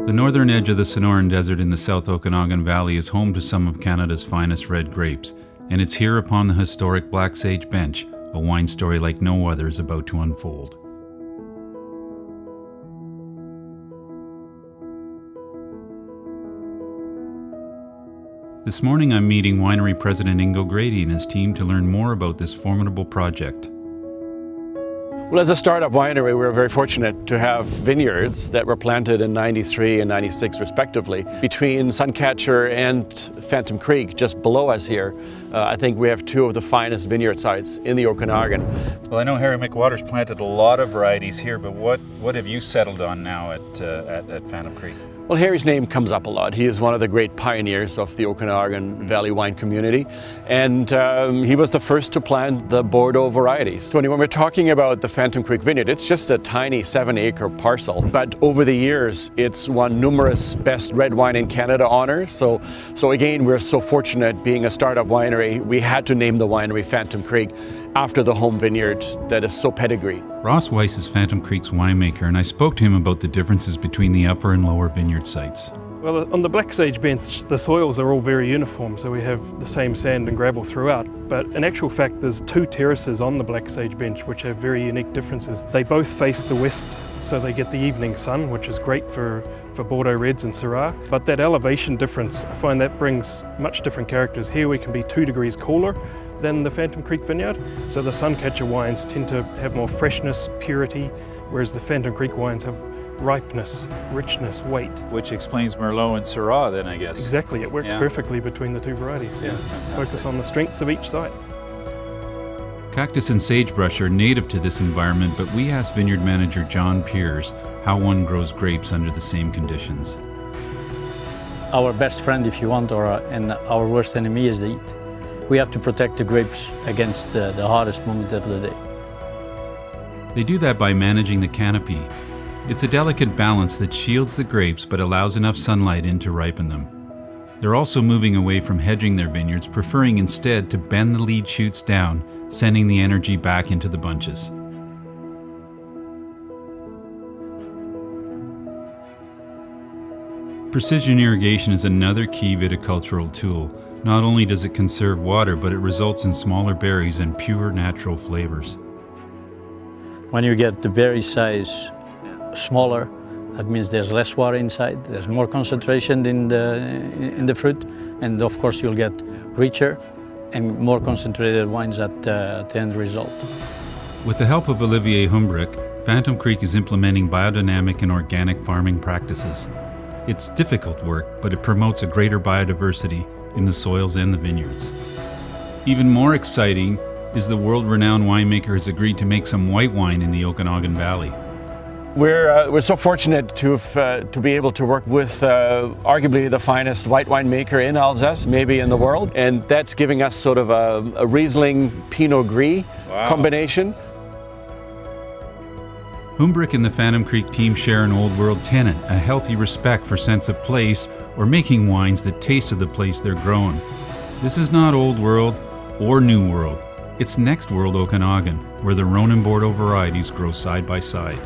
The northern edge of the Sonoran Desert in the South Okanagan Valley is home to some of Canada's finest red grapes, and it's here upon the historic Black Sage Bench, a wine story like no other is about to unfold. This morning I'm meeting winery president Ingo Grady and his team to learn more about this formidable project. Well, as a startup winery, we're very fortunate to have vineyards that were planted in 93 and 96 respectively. Between Suncatcher and Phantom Creek, just below us here, I think we have two of the finest vineyard sites in the Okanagan. Well, I know Harry McWater's planted a lot of varieties here, but what have you settled on now at Phantom Creek? Well, Harry's name comes up a lot. He is one of the great pioneers of the Okanagan Valley wine community, and he was the first to plant the Bordeaux varieties. Tony, when we're talking about the Phantom Creek Vineyard, it's just a tiny 7-acre parcel, but over the years, it's won numerous Best Red Wine in Canada honors. So again, we're so fortunate being a startup winery, we had to name the winery Phantom Creek after the home vineyard that is so pedigreed. Ross Weiss is Phantom Creek's winemaker, and I spoke to him about the differences between the upper and lower vineyard sites. Well, on the Black Sage Bench, the soils are all very uniform, so we have the same sand and gravel throughout. But in actual fact, there's 2 terraces on the Black Sage Bench which have very unique differences. They both face the west, so they get the evening sun, which is great for Bordeaux Reds and Syrah. But that elevation difference, I find that brings much different characters. Here we can be 2 degrees cooler than the Phantom Creek vineyard, so the Suncatcher wines tend to have more freshness, purity, whereas the Phantom Creek wines have ripeness, richness, weight. Which explains Merlot and Syrah then, I guess. Exactly, it works perfectly between the 2 varieties. Yeah, focus on the strengths of each site. Cactus and sagebrush are native to this environment, but we asked vineyard manager John Piers how one grows grapes under the same conditions. Our best friend, if you want, and our worst enemy is the heat. We have to protect the grapes against the hottest moment of the day. They do that by managing the canopy. It's a delicate balance that shields the grapes but allows enough sunlight in to ripen them. They're also moving away from hedging their vineyards, preferring instead to bend the lead shoots down, sending the energy back into the bunches. Precision irrigation is another key viticultural tool. Not only does it conserve water, but it results in smaller berries and pure natural flavors. When you get the berry size smaller, that means there's less water inside, there's more concentration in the fruit, and of course you'll get richer and more concentrated wines at the end result. With the help of Olivier Humbrick, Phantom Creek is implementing biodynamic and organic farming practices. It's difficult work, but it promotes a greater biodiversity in the soils and the vineyards. Even more exciting is the world-renowned winemaker has agreed to make some white wine in the Okanagan Valley. We're so fortunate to be able to work with arguably the finest white wine maker in Alsace, maybe in the world, and that's giving us sort of a Riesling Pinot Gris combination. Humbrick and the Phantom Creek team share an old world tenet, a healthy respect for sense of place, or making wines that taste of the place they're grown. This is not old world or new world. It's next world Okanagan, where the Rhone and Bordeaux varieties grow side by side.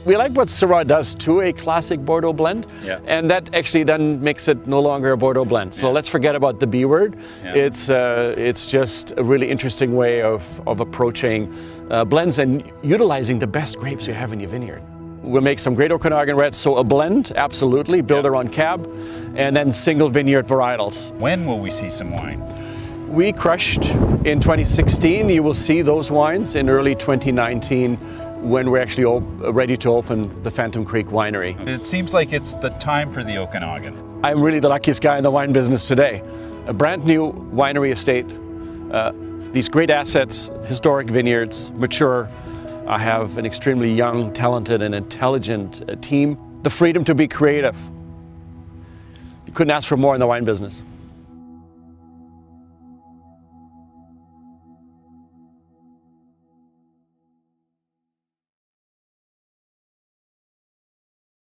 We like what Syrah does to a classic Bordeaux blend, and that actually then makes it no longer a Bordeaux blend. So let's forget about the B word. It's just a really interesting way of approaching blends and utilizing the best grapes you have in your vineyard. We'll make some great Okanagan reds, so a blend, absolutely, built around cab, and then single vineyard varietals. When will we see some wine? We crushed in 2016. You will see those wines in early 2019 when we're actually ready to open the Phantom Creek Winery. It seems like it's the time for the Okanagan. I'm really the luckiest guy in the wine business today. A brand new winery estate, these great assets, historic vineyards, mature. I have an extremely young, talented, and intelligent team. The freedom to be creative. You couldn't ask for more in the wine business.